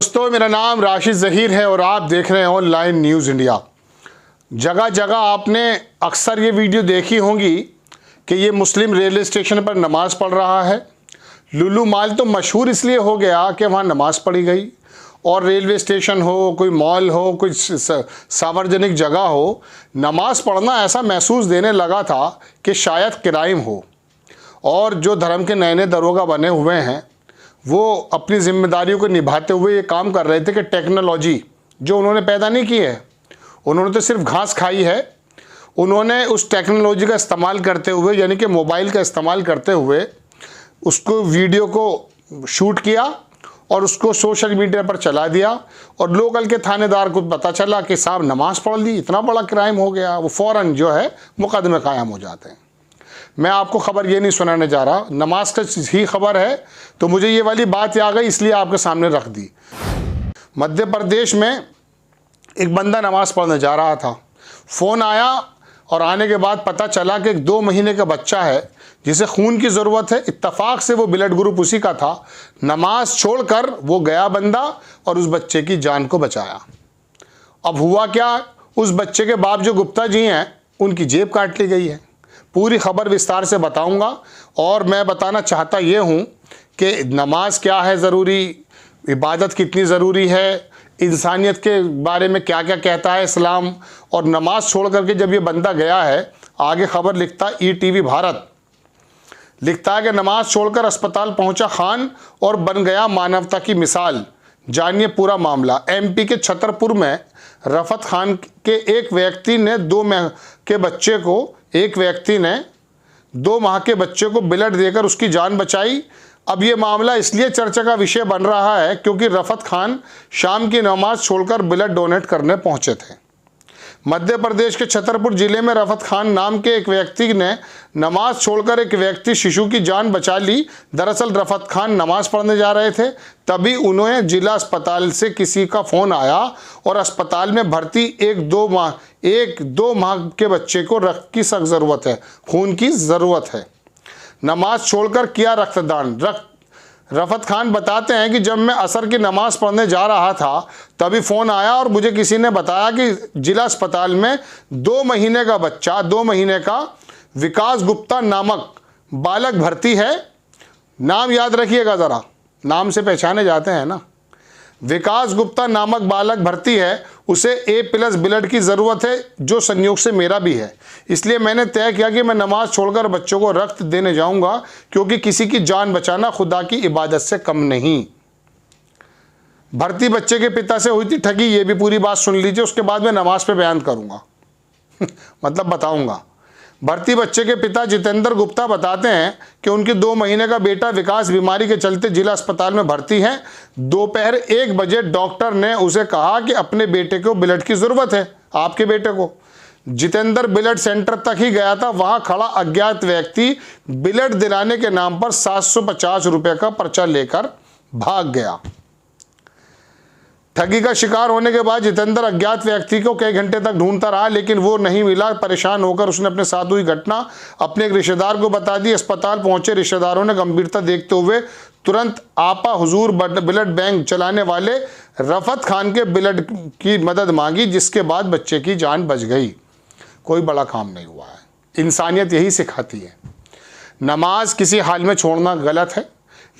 दोस्तों, मेरा नाम राशिद ज़हीर है और आप देख रहे हैं ऑनलाइन न्यूज़ इंडिया। जगह जगह आपने अक्सर ये वीडियो देखी होंगी कि ये मुस्लिम रेलवे स्टेशन पर नमाज़ पढ़ रहा है। लुलु माल तो मशहूर इसलिए हो गया कि वहाँ नमाज़ पढ़ी गई, और रेलवे स्टेशन हो, कोई मॉल हो, कोई सार्वजनिक जगह हो, नमाज़ पढ़ना ऐसा महसूस देने लगा था कि शायद क्राइम हो। और जो धर्म के नए नए दरोगा बने हुए हैं वो अपनी जिम्मेदारियों को निभाते हुए ये काम कर रहे थे कि टेक्नोलॉजी जो उन्होंने पैदा नहीं की है, उन्होंने तो सिर्फ घास खाई है, उन्होंने उस टेक्नोलॉजी का इस्तेमाल करते हुए, यानी कि मोबाइल का इस्तेमाल करते हुए उसको वीडियो को शूट किया और उसको सोशल मीडिया पर चला दिया। और लोकल के थानेदार को पता चला कि साहब नमाज़ पढ़ ली, इतना बड़ा क्राइम हो गया, वो फ़ौरन जो है मुकदमे कायम हो जाते हैं। मैं आपको ख़बर ये नहीं सुनाने जा रहा, नमाज का ही ख़बर है तो मुझे ये वाली बात आ गई इसलिए आपके सामने रख दी। मध्य प्रदेश में एक बंदा नमाज़ पढ़ने जा रहा था, फ़ोन आया और आने के बाद पता चला कि एक 2 महीने का बच्चा है जिसे खून की ज़रूरत है। इत्तफाक से वो ब्लड ग्रुप उसी का था। नमाज छोड़कर वो गया बंदा और उस बच्चे की जान को बचाया। अब हुआ क्या, उस बच्चे के बाप जो गुप्ता जी हैं उनकी जेब काट ली गई है। पूरी खबर विस्तार से बताऊंगा और मैं बताना चाहता ये हूँ कि नमाज क्या है ज़रूरी, इबादत कितनी ज़रूरी है, इंसानियत के बारे में क्या क्या कहता है इस्लाम। और नमाज छोड़ करके जब ये बंदा गया है, आगे खबर लिखता ETV भारत लिखता है कि नमाज छोड़कर अस्पताल पहुंचा खान और बन गया मानवता की मिसाल। जानिए पूरा मामला। MP के छतरपुर में रफत खान के एक व्यक्ति ने 2 माह के बच्चे को ब्लड देकर उसकी जान बचाई। अब ये मामला इसलिए चर्चा का विषय बन रहा है क्योंकि रफत खान शाम की नमाज छोड़कर ब्लड डोनेट करने पहुंचे थे। मध्य प्रदेश के छतरपुर जिले में रफत खान नाम के एक व्यक्ति ने नमाज छोड़कर एक व्यक्ति शिशु की जान बचा ली। दरअसल रफत खान नमाज पढ़ने जा रहे थे, तभी उन्हें जिला अस्पताल से किसी का फ़ोन आया और अस्पताल में भर्ती एक दो माह के बच्चे को रक्त की सख्त ज़रूरत है, खून की ज़रूरत है। नमाज छोड़कर किया रक्तदान। रफत खान बताते हैं कि जब मैं असर की नमाज पढ़ने जा रहा था तभी फ़ोन आया और मुझे किसी ने बताया कि जिला अस्पताल में 2 महीने का बच्चा, 2 महीने का विकास गुप्ता नामक बालक भर्ती है। नाम याद रखिएगा ज़रा, नाम से पहचाने जाते हैं ना। विकास गुप्ता नामक बालक भर्ती है, उसे A+ ब्लड की ज़रूरत है जो संयोग से मेरा भी है। इसलिए मैंने तय किया कि मैं नमाज छोड़कर बच्चों को रक्त देने जाऊंगा क्योंकि किसी की जान बचाना खुदा की इबादत से कम नहीं। भर्ती बच्चे के पिता से हुई थी ठगी, ये भी पूरी बात सुन लीजिए, उसके बाद मैं नमाज पे बयान करूंगा मतलब बताऊंगा। भर्ती बच्चे के पिता जितेंद्र गुप्ता बताते हैं कि उनके 2 महीने का बेटा विकास बीमारी के चलते जिला अस्पताल में भर्ती है। दोपहर 1 बजे डॉक्टर ने उसे कहा कि अपने बेटे को ब्लड की ज़रूरत है, आपके बेटे को। जितेंद्र ब्लड सेंटर तक ही गया था, वहां खड़ा अज्ञात व्यक्ति ब्लड दिलाने के नाम पर 750 रुपये का पर्चा लेकर भाग गया। ठगी का शिकार होने के बाद जितेंद्र अज्ञात व्यक्ति को कई घंटे तक ढूंढता रहा लेकिन वो नहीं मिला। परेशान होकर उसने अपने साथ हुई घटना अपने एक रिश्तेदार को बता दी। अस्पताल पहुंचे रिश्तेदारों ने गंभीरता देखते हुए तुरंत आपा हुजूर ब्लड बैंक चलाने वाले रफत खान के ब्लड की मदद मांगी, जिसके बाद बच्चे की जान बच गई। कोई बड़ा काम नहीं हुआ है। इंसानियत यही सिखाती है। नमाज किसी हाल में छोड़ना गलत है,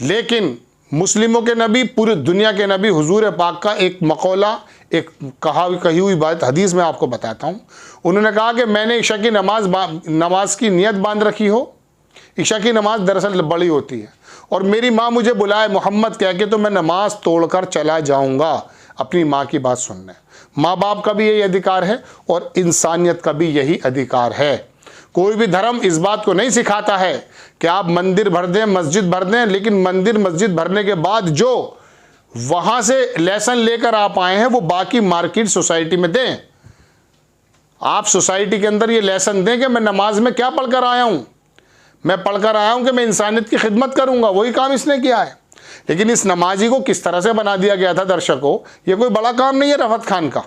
लेकिन मुस्लिमों के नबी, पूरी दुनिया के नबी हुजूर पाक का एक मकौला, एक कही हुई बात हदीस में आपको बताता हूँ। उन्होंने कहा कि मैंने ईशा की नमाज की नियत बांध रखी हो। ईशा की नमाज दरअसल बड़ी होती है और मेरी माँ मुझे बुलाए मोहम्मद कह के तो मैं नमाज तोड़कर चला जाऊँगा अपनी माँ की बात सुनने। माँ बाप का भी यही अधिकार है और इंसानियत का भी यही अधिकार है। कोई भी धर्म इस बात को नहीं सिखाता है कि आप मंदिर भर दें, मस्जिद भर दें, लेकिन मंदिर मस्जिद भरने के बाद जो वहाँ से लेसन लेकर आप आए हैं वो बाकी मार्केट सोसाइटी में दें। आप सोसाइटी के अंदर ये लेसन दें कि मैं नमाज में क्या पढ़कर आया हूँ। मैं पढ़कर आया हूँ कि मैं इंसानियत की खिदमत करूँगा, वही काम इसने किया है। लेकिन इस नमाजी को किस तरह से बना दिया गया था दर्शकों, ये कोई बड़ा काम नहीं है रफत खान का।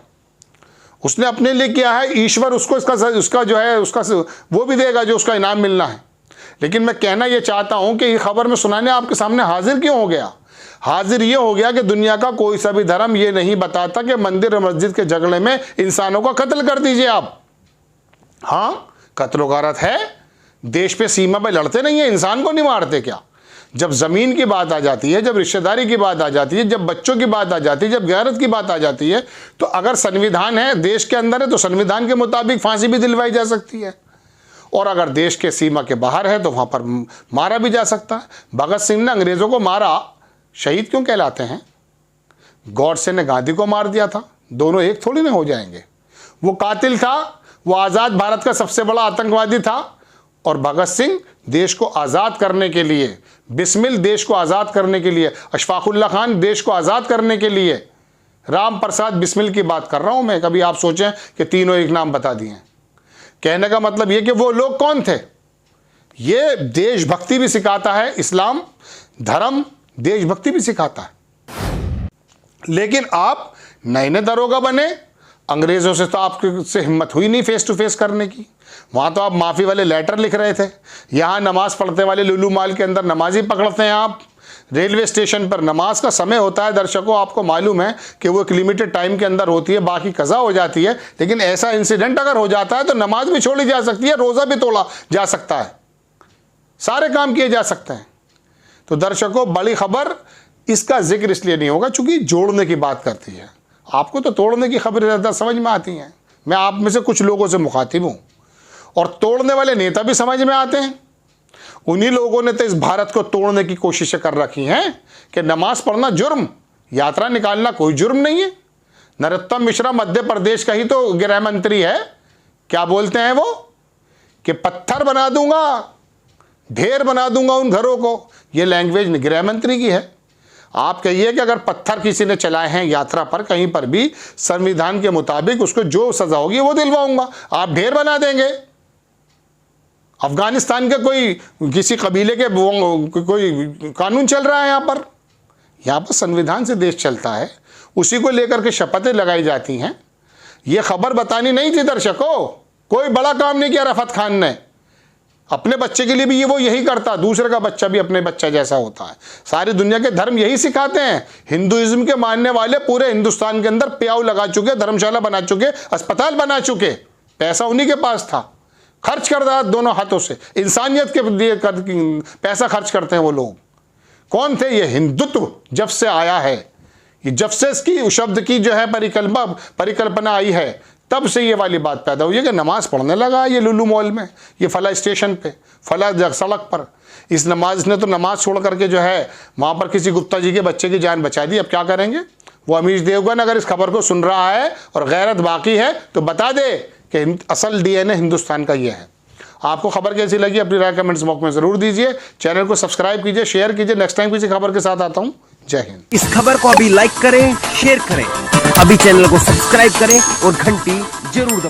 उसने अपने लिए किया है, ईश्वर उसको उसका जो है उसका वो भी देगा जो उसका इनाम मिलना है। लेकिन मैं कहना ये चाहता हूँ कि ये खबर में सुनाने आपके सामने हाजिर क्यों हो गया। हाजिर ये हो गया कि दुनिया का कोई सा भी धर्म ये नहीं बताता कि मंदिर और मस्जिद के झगड़े में इंसानों का कत्ल कर दीजिए आप। हाँ, कत्ल गारत है, देश पे सीमा पे लड़ते नहीं है, इंसान को नहीं मारते क्या? जब ज़मीन की बात आ जाती है, जब रिश्तेदारी की बात आ जाती है, जब बच्चों की बात आ जाती है, जब गैरत की बात आ जाती है, तो अगर संविधान है, देश के अंदर है, तो संविधान के मुताबिक फांसी भी दिलवाई जा सकती है। और अगर देश के सीमा के बाहर है तो वहाँ पर मारा भी जा सकता है। भगत सिंह ने अंग्रेज़ों को मारा, शहीद क्यों कहलाते हैं? गॉडसे ने गांधी को मार दिया था, दोनों एक थोड़ी ना हो जाएंगे। वो कातिल था, वो आज़ाद भारत का सबसे बड़ा आतंकवादी था, और भगत सिंह देश को आज़ाद करने के लिए, बिस्मिल देश को आज़ाद करने के लिए, अशफाकुल्ला खान देश को आज़ाद करने के लिए, राम प्रसाद बिस्मिल की बात कर रहा हूँ मैं। कभी आप सोचें कि तीनों एक नाम बता दिए। कहने का मतलब ये कि वो लोग कौन थे? ये देशभक्ति भी सिखाता है, इस्लाम धर्म देशभक्ति भी सिखाता है। लेकिन आप नए नए दरोगा बने, अंग्रेज़ों से तो आपसे हिम्मत हुई नहीं फेस टू फेस करने की। वहाँ तो आप माफ़ी वाले लेटर लिख रहे थे, यहाँ नमाज़ पढ़ते वाले लुलू माल के अंदर नमाजी पकड़ते हैं आप। रेलवे स्टेशन पर नमाज का समय होता है, दर्शकों आपको मालूम है कि वो एक लिमिटेड टाइम के अंदर होती है, बाकी कज़ा हो जाती है। लेकिन ऐसा इंसिडेंट अगर हो जाता है तो नमाज भी छोड़ी जा सकती है, रोज़ा भी तोड़ा जा सकता है, सारे काम किए जा सकते हैं। तो दर्शकों, बड़ी खबर इसका जिक्र इसलिए नहीं होगा चूँकि जोड़ने की बात करती है। आपको तो तोड़ने की खबरें ज़्यादा समझ में आती हैं। मैं आप में से कुछ लोगों से मुखातिब हूँ, और तोड़ने वाले नेता भी समझ में आते हैं। उन्हीं लोगों ने तो इस भारत को तोड़ने की कोशिशें कर रखी हैं कि नमाज पढ़ना जुर्म, यात्रा निकालना कोई जुर्म नहीं है। नरोत्तम मिश्रा मध्य प्रदेश का ही तो गृह मंत्री है। क्या बोलते हैं वो कि पत्थर बना दूंगा, ढेर बना दूंगा उन घरों को। ये लैंग्वेज गृह मंत्री की है। आप कहिए कि अगर पत्थर किसी ने चलाए हैं यात्रा पर कहीं पर भी, संविधान के मुताबिक उसको जो सज़ा होगी वो दिलवाऊंगा। आप ढेर बना देंगे। अफगानिस्तान के कोई किसी कबीले के कोई कानून चल रहा है यहाँ पर संविधान से देश चलता है, उसी को लेकर के शपथें लगाई जाती हैं। ये खबर बतानी नहीं थी दर्शकों, कोई बड़ा काम नहीं किया रफ़त खान ने। अपने बच्चे के लिए भी वो यही करता, दूसरे का बच्चा भी अपने बच्चा जैसा होता है। सारी दुनिया के धर्म यही सिखाते हैं। हिंदुइज्म के मानने वाले पूरे हिंदुस्तान के अंदर प्याऊ लगा चुके, धर्मशाला बना चुके, अस्पताल बना चुके। पैसा उन्हीं के पास था, खर्च कर रहा दोनों हाथों से, इंसानियत के लिए पैसा खर्च करते हैं वो लोग। कौन थे ये? हिंदुत्व जब से आया है, ये जब से इसकी शब्द की जो है परिकल्पना आई है, तब से ये वाली बात पैदा हुई है कि नमाज पढ़ने लगा ये लुलू मॉल में, ये फला स्टेशन पे, फला सड़क पर। इस नमाज ने तो नमाज छोड़ करके जो है वहाँ पर किसी गुप्ता जी के बच्चे की जान बचा दी। अब क्या करेंगे? वो अमीश देवगन अगर इस खबर को सुन रहा है और गैरत बाकी है तो बता दे कि असल डीएनए हिंदुस्तान का ये है। आपको खबर कैसी लगी अपनी राय कमेंट्स बॉक्स में ज़रूर दीजिए। चैनल को सब्सक्राइब कीजिए, शेयर कीजिए। नेक्स्ट टाइम किसी खबर के साथ आता हूँ। जय हिंद। इस खबर को अभी लाइक करें, शेयर करें, अभी चैनल को सब्सक्राइब करें और घंटी जरूर दबाएं।